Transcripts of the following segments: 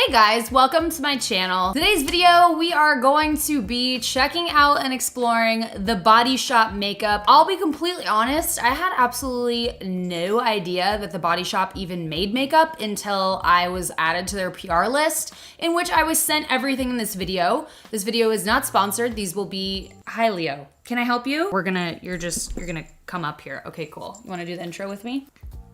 Hey guys, welcome to my channel. Today's video, we are going to be checking out and exploring the Body Shop makeup. I'll be completely honest, I had absolutely no idea that the Body Shop even made makeup until I was added to their PR list, in which I was sent everything in this video. This video is not sponsored. These will be, hi Leo, can I help you? You're gonna come up here. Okay, cool. You wanna do the intro with me?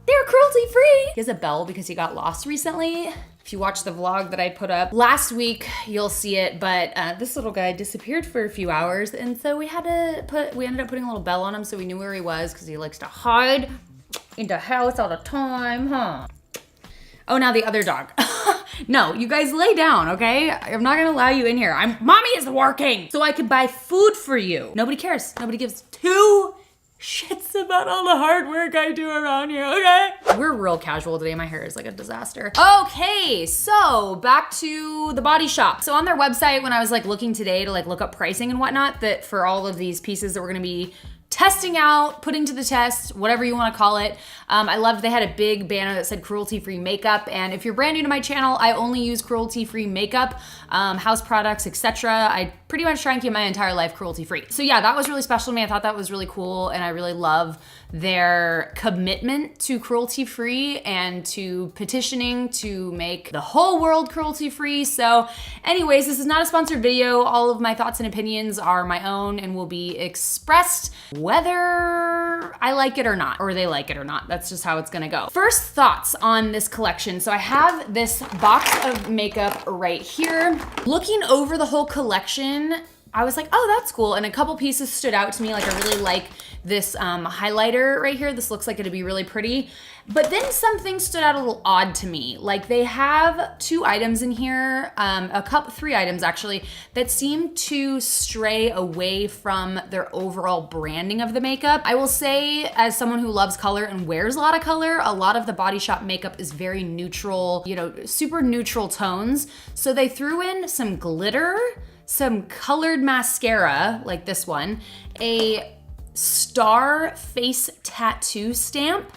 They're cruelty free. He has a bell because he got lost recently. If you watch the vlog that I put up last week, you'll see it, but this little guy disappeared for a few hours, and so we ended up putting a little bell on him so we knew where he was because he likes to hide in the house all the time, huh? Oh, now the other dog. No, you guys lay down, okay? I'm not gonna allow you in here. Mommy is working so I could buy food for you. Nobody cares. Nobody gives two shits about all the hard work I do around here, okay? We're real casual today. My hair is like a disaster. Okay, so back to the Body Shop. So on their website, when I was like looking today to like look up pricing and whatnot, that for all of these pieces that we're gonna be testing out, putting to the test, whatever you want to call it. I loved they had a big banner that said cruelty-free makeup. And if you're brand new to my channel, I only use cruelty-free makeup, house products, etc. I pretty much try and keep my entire life cruelty-free. So yeah, that was really special to me. I thought that was really cool. And I really love their commitment to cruelty-free and to petitioning to make the whole world cruelty-free. So anyways, this is not a sponsored video. All of my thoughts and opinions are my own and will be expressed whether I like it or not, or they like it or not. That's just how it's gonna go. First thoughts on this collection. So I have this box of makeup right here. Looking over the whole collection, I was like, oh, that's cool. And a couple pieces stood out to me. Like I really like this highlighter right here. This looks like it'd be really pretty. But then some things stood out a little odd to me. Like they have two items in here, three items actually, that seem to stray away from their overall branding of the makeup. I will say, as someone who loves color and wears a lot of color, a lot of the Body Shop makeup is very neutral, you know, super neutral tones. So they threw in some glitter, some colored mascara, like this one, a star face tattoo stamp.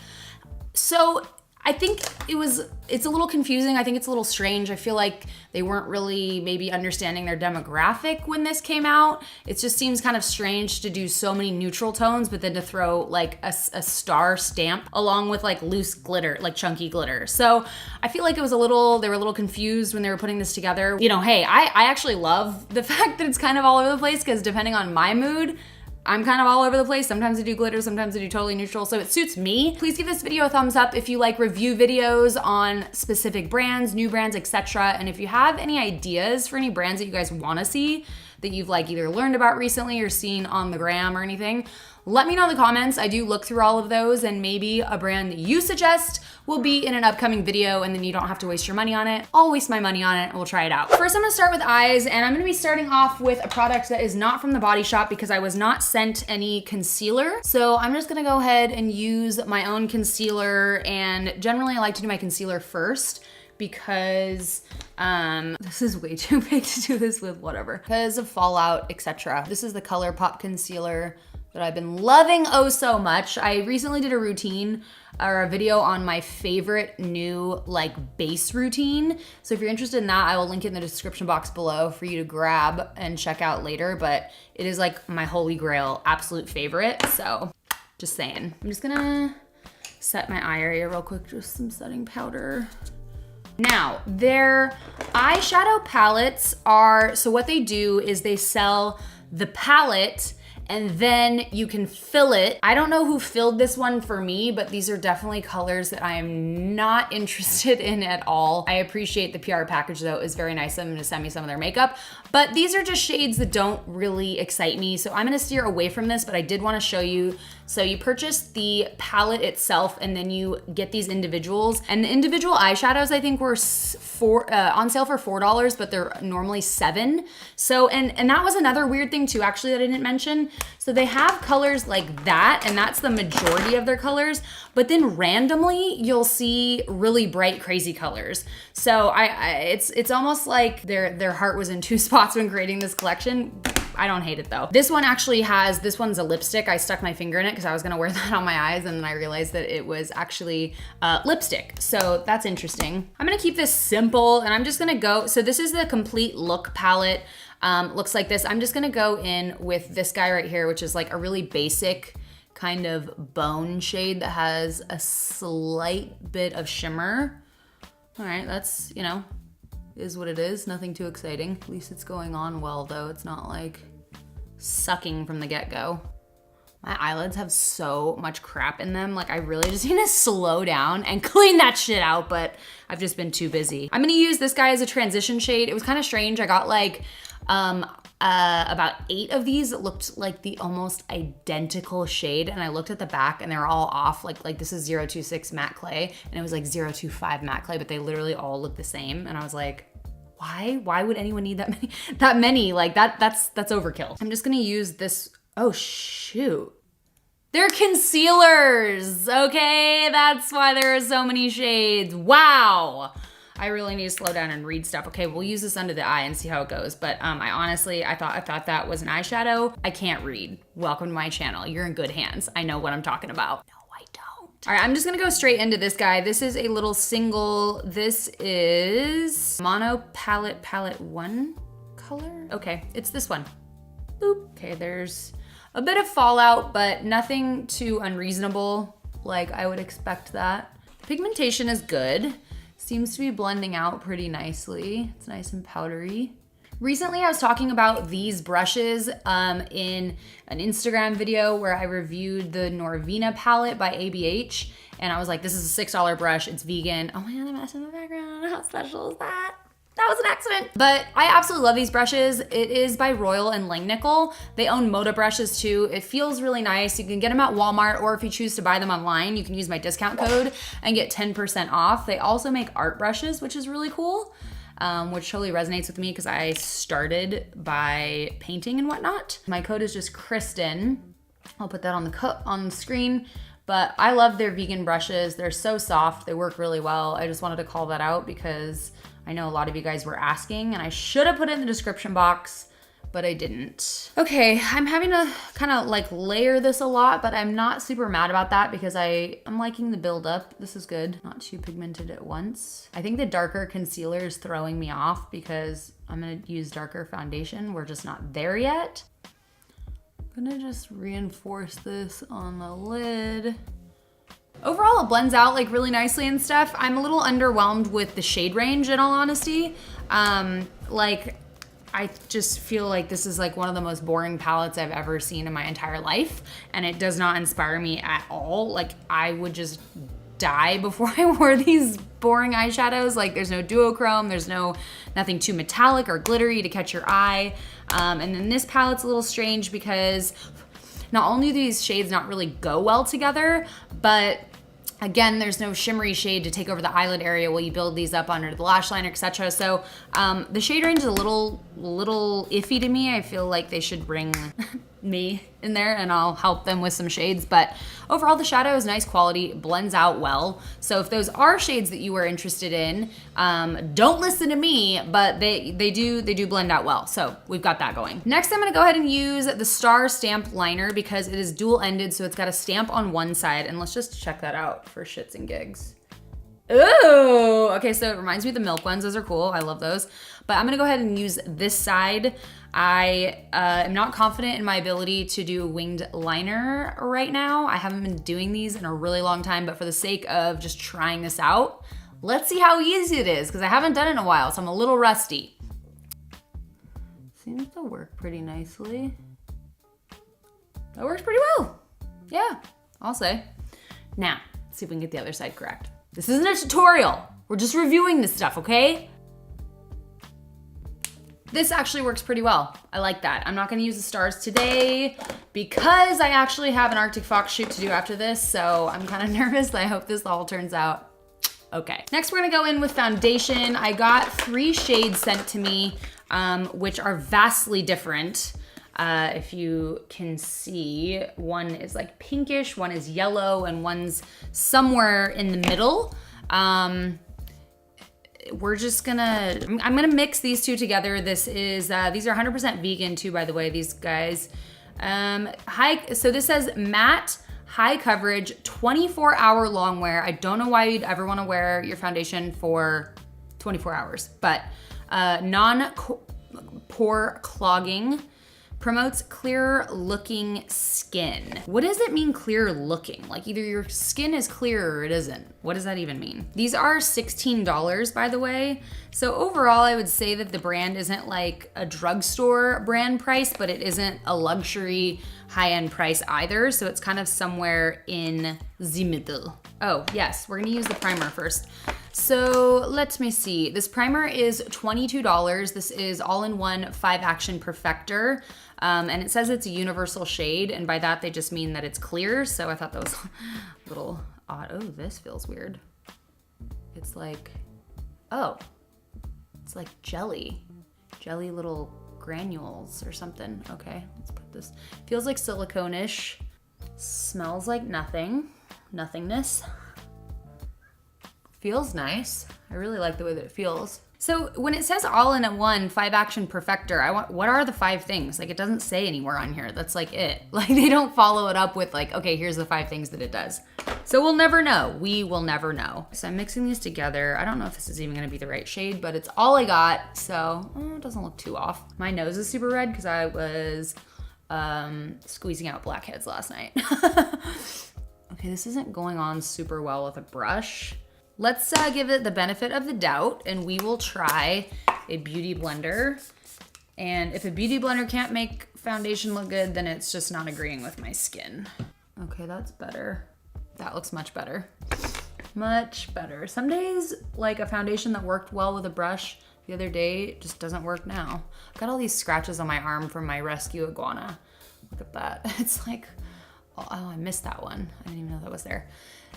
So I think it's a little confusing. I think it's a little strange. I feel like they weren't really maybe understanding their demographic when this came out. It just seems kind of strange to do so many neutral tones, but then to throw like a star stamp along with like loose glitter, like chunky glitter. So I feel like they were a little confused when they were putting this together. You know, hey, I actually love the fact that it's kind of all over the place because depending on my mood, I'm kind of all over the place. Sometimes I do glitter, sometimes I do totally neutral, so it suits me. Please give this video a thumbs up if you like review videos on specific brands, new brands, etc. And if you have any ideas for any brands that you guys wanna see that you've like either learned about recently or seen on the gram or anything, let me know in the comments. I do look through all of those and maybe a brand that you suggest will be in an upcoming video and then you don't have to waste your money on it. I'll waste my money on it and we'll try it out. First, I'm gonna start with eyes and I'm gonna be starting off with a product that is not from the Body Shop because I was not sent any concealer. So I'm just gonna go ahead and use my own concealer, and generally I like to do my concealer first because this is way too big to do this with, whatever, because of fallout, etc. This is the ColourPop concealer that I've been loving oh so much. I recently did a routine or a video on my favorite new like base routine. So if you're interested in that, I will link it in the description box below for you to grab and check out later. But it is like my holy grail, absolute favorite. So just saying. I'm just gonna set my eye area real quick, just some setting powder. Now, their eyeshadow palettes are, so what they do is they sell the palette and then you can fill it. I don't know who filled this one for me, but these are definitely colors that I am not interested in at all. I appreciate the PR package though, it's very nice of them to send me some of their makeup, but these are just shades that don't really excite me. So I'm gonna steer away from this, but I did wanna show you. So you purchase the palette itself and then you get these individuals, and the individual eyeshadows I think were on sale for $4, but they're normally $7. So, and that was another weird thing too, actually, that I didn't mention. So they have colors like that, and that's the majority of their colors. But then randomly, you'll see really bright, crazy colors. So it's almost like their heart was in two spots when creating this collection. I don't hate it though. This one actually has, this one's a lipstick. I stuck my finger in it because I was gonna wear that on my eyes, and then I realized that it was actually lipstick. So that's interesting. I'm gonna keep this simple, and I'm just gonna go, so this is the complete look palette. Looks like this. I'm just gonna go in with this guy right here, which is like a really basic kind of bone shade that has a slight bit of shimmer. All right, that's, you know, is what it is. Nothing too exciting. At least it's going on well though. It's not like sucking from the get-go. My eyelids have so much crap in them. Like I really just need to slow down and clean that shit out, but I've just been too busy. I'm gonna use this guy as a transition shade. It was kind of strange. I got like about 8 of these that looked like the almost identical shade, and I looked at the back and they were all off. Like this is 026 matte clay, and it was like 025 matte clay, but they literally all look the same. And I was like, why would anyone need that many? Like that's overkill. I'm just gonna use this. Oh shoot. They're concealers, okay? That's why there are so many shades. Wow. I really need to slow down and read stuff. Okay, we'll use this under the eye and see how it goes. But I thought that was an eyeshadow. I can't read. Welcome to my channel. You're in good hands. I know what I'm talking about. No, I don't. All right, I'm just gonna go straight into this guy. This is a little single. This is Mono Palette 1 color. Okay, it's this one. Boop. Okay, there's a bit of fallout, but nothing too unreasonable. Like I would expect that. Pigmentation is good. Seems to be blending out pretty nicely. It's nice and powdery. Recently, I was talking about these brushes in an Instagram video where I reviewed the Norvina palette by ABH. And I was like, this is a $6 brush, it's vegan. Oh my God, I'm messing in the background. How special is that? That was an accident. But I absolutely love these brushes. It is by Royal and Langnickel. They own Moda brushes too. It feels really nice. You can get them at Walmart, or if you choose to buy them online, you can use my discount code and get 10% off. They also make art brushes, which is really cool, which totally resonates with me because I started by painting and whatnot. My code is just Kristen. I'll put that on the screen. But I love their vegan brushes. They're so soft. They work really well. I just wanted to call that out because I know a lot of you guys were asking, and I should have put it in the description box, but I didn't. Okay, I'm having to kind of like layer this a lot, but I'm not super mad about that because I'm liking the build up. This is good. Not too pigmented at once. I think the darker concealer is throwing me off because I'm gonna use darker foundation. We're just not there yet. I'm gonna just reinforce this on the lid. Overall, it blends out like really nicely and stuff. I'm a little underwhelmed with the shade range in all honesty. Like I just feel like this is like one of the most boring palettes I've ever seen in my entire life, and it does not inspire me at all. Like I would just die before I wore these boring eyeshadows. Like there's no duochrome, there's nothing too metallic or glittery to catch your eye. And then this palette's a little strange because not only do these shades not really go well together, but again, there's no shimmery shade to take over the eyelid area while you build these up under the lash liner, etc. So the shade range is a little iffy to me. I feel like they should bring me in there and I'll help them with some shades. But overall, the shadow is nice quality, blends out well. So if those are shades that you were interested in, don't listen to me, but they do blend out well. So we've got that going. Next, I'm gonna go ahead and use the Star Stamp Liner because it is dual-ended, so it's got a stamp on one side. And let's just check that out for shits and gigs. Ooh, okay, so it reminds me of the Milk ones. Those are cool, I love those. But I'm gonna go ahead and use this side. I am not confident in my ability to do a winged liner right now. I haven't been doing these in a really long time, but for the sake of just trying this out, let's see how easy it is because I haven't done it in a while, so I'm a little rusty. Seems to work pretty nicely. That works pretty well. Yeah, I'll say. Now, let's see if we can get the other side correct. This isn't a tutorial. We're just reviewing this stuff, okay? This actually works pretty well. I like that. I'm not gonna use the stars today because I actually have an Arctic Fox shoot to do after this, so I'm kind of nervous. I hope this all turns out okay. Next, we're gonna go in with foundation. I got 3 shades sent to me, which are vastly different. If you can see, one is like pinkish, one is yellow, and one's somewhere in the middle. We're just gonna, I'm gonna mix these two together. This is, these are 100% vegan too, by the way, these guys. So this says matte, high coverage, 24-hour long wear. I don't know why you'd ever wanna wear your foundation for 24 hours, but non-pore clogging, promotes clear looking skin. What does it mean clear looking? Like either your skin is clear or it isn't. What does that even mean? These are $16, by the way. So overall, I would say that the brand isn't like a drugstore brand price, but it isn't a luxury high-end price either. So it's kind of somewhere in the middle. Oh yes, we're gonna use the primer first. So let me see. This primer is $22. This is all-in-one 5-action perfector. And it says it's a universal shade, and by that they just mean that it's clear. So I thought that was a little odd. Oh, this feels weird. It's like, oh, it's like jelly little granules or something. Okay, let's put this. Feels like silicone-ish. Smells like nothingness. Feels nice. I really like the way that it feels. So when it says all-in-one 5-action perfector, what are the 5 things? Like it doesn't say anywhere on here. That's like it. Like they don't follow it up with like, okay, here's the 5 things that it does. So we'll never know. We will never know. So I'm mixing these together. I don't know if this is even gonna be the right shade, but it's all I got. So it doesn't look too off. My nose is super red because I was squeezing out blackheads last night. Okay, this isn't going on super well with a brush. Let's give it the benefit of the doubt, and we will try a beauty blender. And if a beauty blender can't make foundation look good, then it's just not agreeing with my skin. Okay, that's better. That looks much better. Much better. Some days, like a foundation that worked well with a brush the other day just doesn't work now. I've got all these scratches on my arm from my rescue iguana. Look at that. It's like, oh, I missed that one. I didn't even know that was there.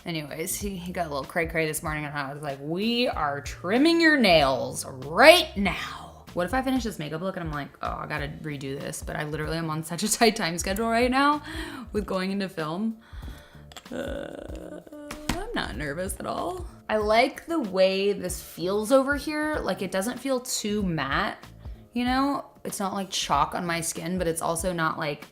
Anyways, he got a little cray-cray this morning and I was like, we are trimming your nails right now. What if I finish this makeup look and I'm like, oh, I gotta redo this, but I literally am on such a tight time schedule right now with going into film. I'm not nervous at all. I like the way this feels over here. Like it doesn't feel too matte, you know? It's not like chalk on my skin, but it's also not like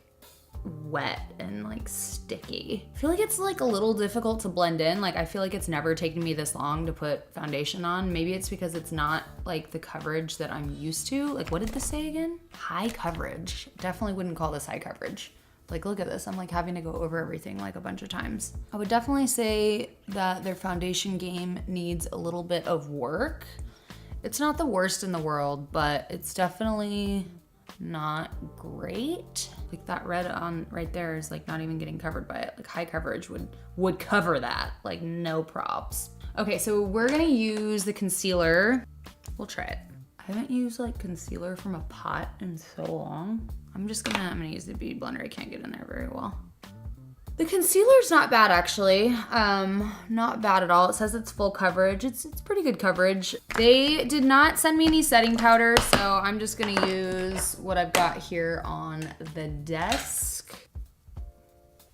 wet and like sticky. I feel like it's like a little difficult to blend in. Like I feel like it's never taken me this long to put foundation on. Maybe it's because it's not like the coverage that I'm used to. Like what did this say again? High coverage. Definitely wouldn't call this high coverage. Like look at this, I'm like having to go over everything like a bunch of times. I would definitely say that their foundation game needs a little bit of work. It's not the worst in the world, but it's definitely not great. Like that red on right there is like not even getting covered by it. Like high coverage would cover that, like no props. Okay, so we're gonna use the concealer. We'll try it. I haven't used like concealer from a pot in so long. I'm gonna use the beauty blender. I can't get in there very well. The concealer's not bad actually. Not bad at all. It says it's full coverage. It's pretty good coverage. They did not send me any setting powder, so I'm just gonna use what I've got here on the desk.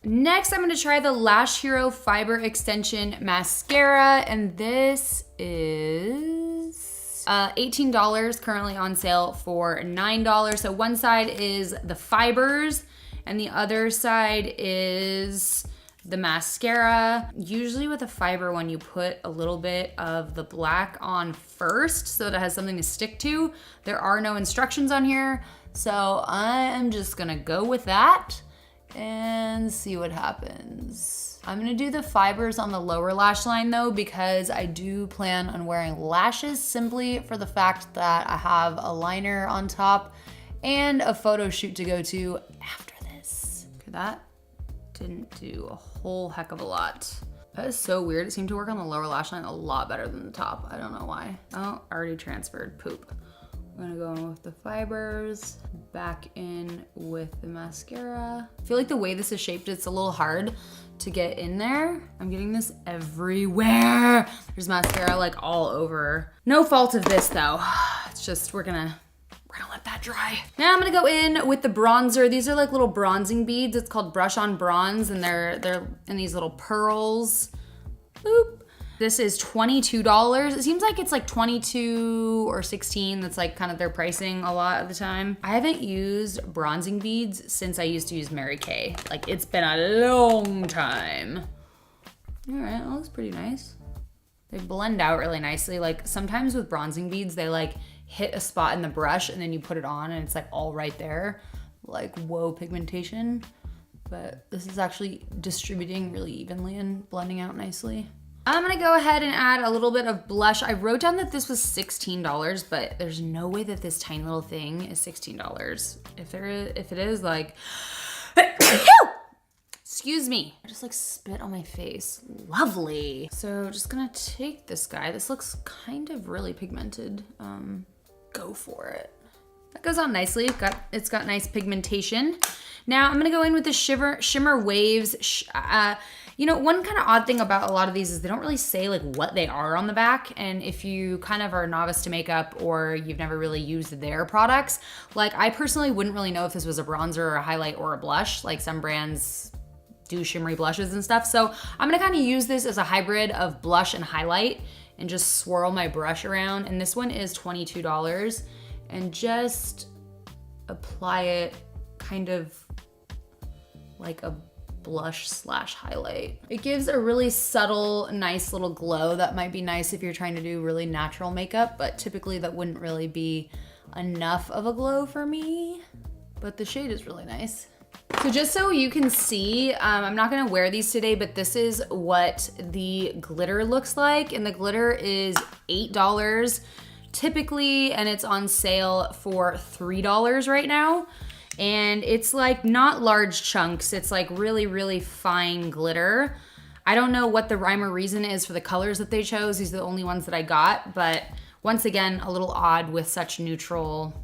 Next, I'm gonna try the Lash Hero Fiber Extension Mascara, and this is $18, currently on sale for $9. So one side is the fibers, and the other side is the mascara. Usually with a fiber one, you put a little bit of the black on first so that it has something to stick to. There are no instructions on here, so I'm just gonna go with that and see what happens. I'm gonna do the fibers on the lower lash line though, because I do plan on wearing lashes simply for the fact that I have a liner on top and a photo shoot to go to after. That didn't do a whole heck of a lot. That is so weird. It seemed to work on the lower lash line a lot better than the top. I don't know why. Oh, already transferred. Poop. I'm gonna go in with the fibers, back in with the mascara. I feel like the way this is shaped, it's a little hard to get in there. I'm getting this everywhere. There's mascara like all over. No fault of this though. It's just, we're gonna let that dry. Now I'm gonna go in with the bronzer. These are like little bronzing beads. It's called Brush on Bronze, and they're in these little pearls. Boop. This is $22. It seems like it's like 22 or 16. That's like kind of their pricing a lot of the time. I haven't used bronzing beads since I used to use Mary Kay. Like, it's been a long time. All right, that looks pretty nice. They blend out really nicely. Like, sometimes with bronzing beads, they like hit a spot in the brush and then you put it on and it's like all right there. Like, whoa, pigmentation. But this is actually distributing really evenly and blending out nicely. I'm gonna go ahead and add a little bit of blush. I wrote down that this was $16, but there's no way that this tiny little thing is $16. If it is, like, excuse me. I just like spit on my face. Lovely. So just gonna take this guy. This looks kind of really pigmented. Go for it. That goes on nicely. It's got nice pigmentation. Now I'm gonna go in with the Shimmer Waves. You know, one kind of odd thing about a lot of these is they don't really say like what they are on the back. And if you kind of are a novice to makeup or you've never really used their products, like I personally wouldn't really know if this was a bronzer or a highlight or a blush. Like some brands do shimmery blushes and stuff. So I'm gonna kind of use this as a hybrid of blush and highlight and just swirl my brush around. And this one is $22 and just apply it kind of like a blush slash highlight. It gives a really subtle, nice little glow that might be nice if you're trying to do really natural makeup, but typically that wouldn't really be enough of a glow for me, but the shade is really nice. So just so you can see, I'm not gonna wear these today, but this is what the glitter looks like, and the glitter is $8 typically, and it's on sale for $3 right now. And it's like not large chunks. It's like really, really fine glitter. I don't know what the rhyme or reason is for the colors that they chose. These are the only ones that I got, but once again, a little odd with such neutral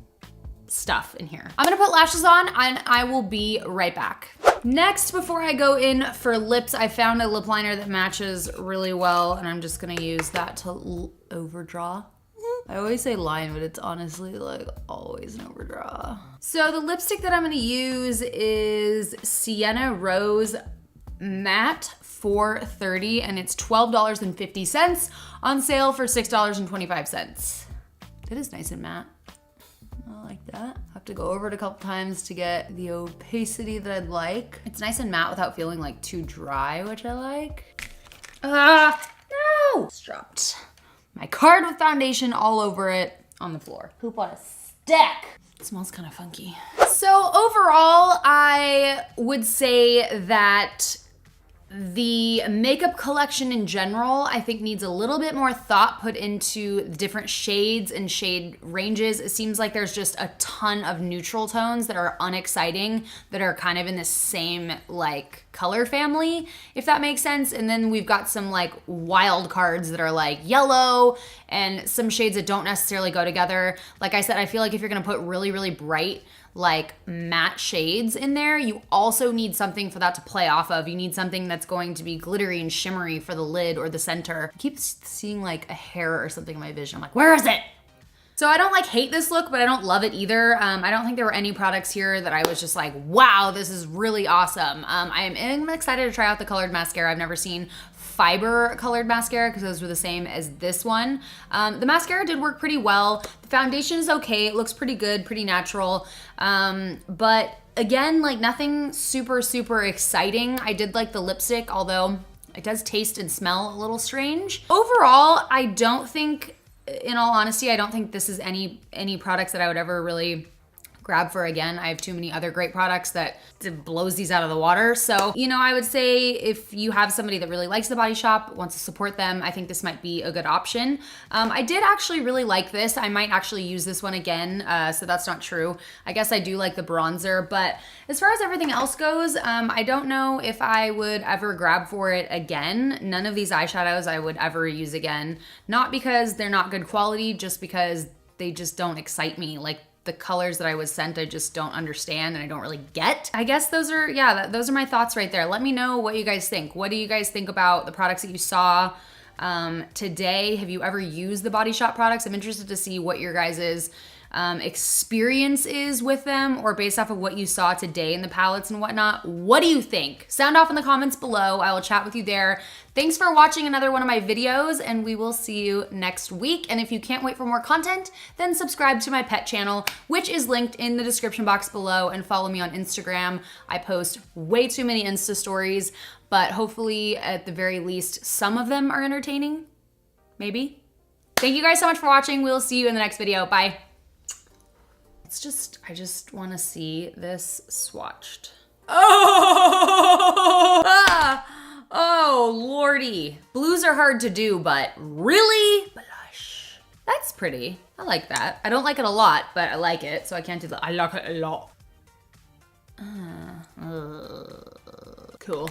stuff in here. I'm gonna put lashes on and I will be right back. Next, before I go in for lips, I found a lip liner that matches really well, and I'm just gonna use that to overdraw. I always say line, but it's honestly like always an overdraw. So the lipstick that I'm gonna use is Sienna Rose Matte 430, and it's $12.50 on sale for $6.25. It is nice and matte. I like that. I have to go over it a couple times to get the opacity that I'd like. It's nice and matte without feeling like too dry, which I like. No! It's dropped. My card with foundation all over it on the floor. Poop on a stick. It smells kind of funky. So overall, I would say that the makeup collection in general, I think needs a little bit more thought put into different shades and shade ranges. It seems like there's just a ton of neutral tones that are unexciting, that are kind of in the same like color family, if that makes sense. And then we've got some like wild cards that are like yellow and some shades that don't necessarily go together. Like I said, I feel like if you're gonna put really, really bright like matte shades in there, you also need something for that to play off of. You need something that's going to be glittery and shimmery for the lid or the center. I keep seeing like a hair or something in my vision. I'm like, where is it? So I don't like hate this look, but I don't love it either. I don't think there were any products here that I was just like, wow, this is really awesome. I am excited to try out the colored mascara. I've never seen fiber colored mascara because those were the same as this one. The mascara did work pretty well. The foundation is okay. It looks pretty good, pretty natural. But again, like nothing super, super exciting. I did like the lipstick, although it does taste and smell a little strange. Overall, I don't think, in all honesty, I don't think this is any products that I would ever really grab for again. I have too many other great products that blows these out of the water. So, you know, I would say if you have somebody that really likes The Body Shop, wants to support them, I think this might be a good option. I did actually really like this. I might actually use this one again, so that's not true. I guess I do like the bronzer, but as far as everything else goes, I don't know if I would ever grab for it again. None of these eyeshadows I would ever use again. Not because they're not good quality, just because they just don't excite me. Like, the colors that I was sent, I just don't understand and I don't really get. I guess those are, those are my thoughts right there. Let me know what you guys think. What do you guys think about the products that you saw today? Have you ever used the Body Shop products? I'm interested to see what your guys's experience is with them, or based off of what you saw today in the palettes and whatnot. What do you think? Sound off in the comments below. I will chat with you there. Thanks for watching another one of my videos, and we will see you next week. And if you can't wait for more content, then subscribe to my pet channel, which is linked in the description box below, and follow me on Instagram. I post way too many Insta stories, but hopefully at the very least, some of them are entertaining, maybe. Thank you guys so much for watching. We'll see you in the next video. Bye. I just want to see this swatched. Oh, oh, lordy. Blues are hard to do, but really? Blush. That's pretty. I like that. I don't like it a lot, but I like it, so I can't do that. I like it a lot. Cool.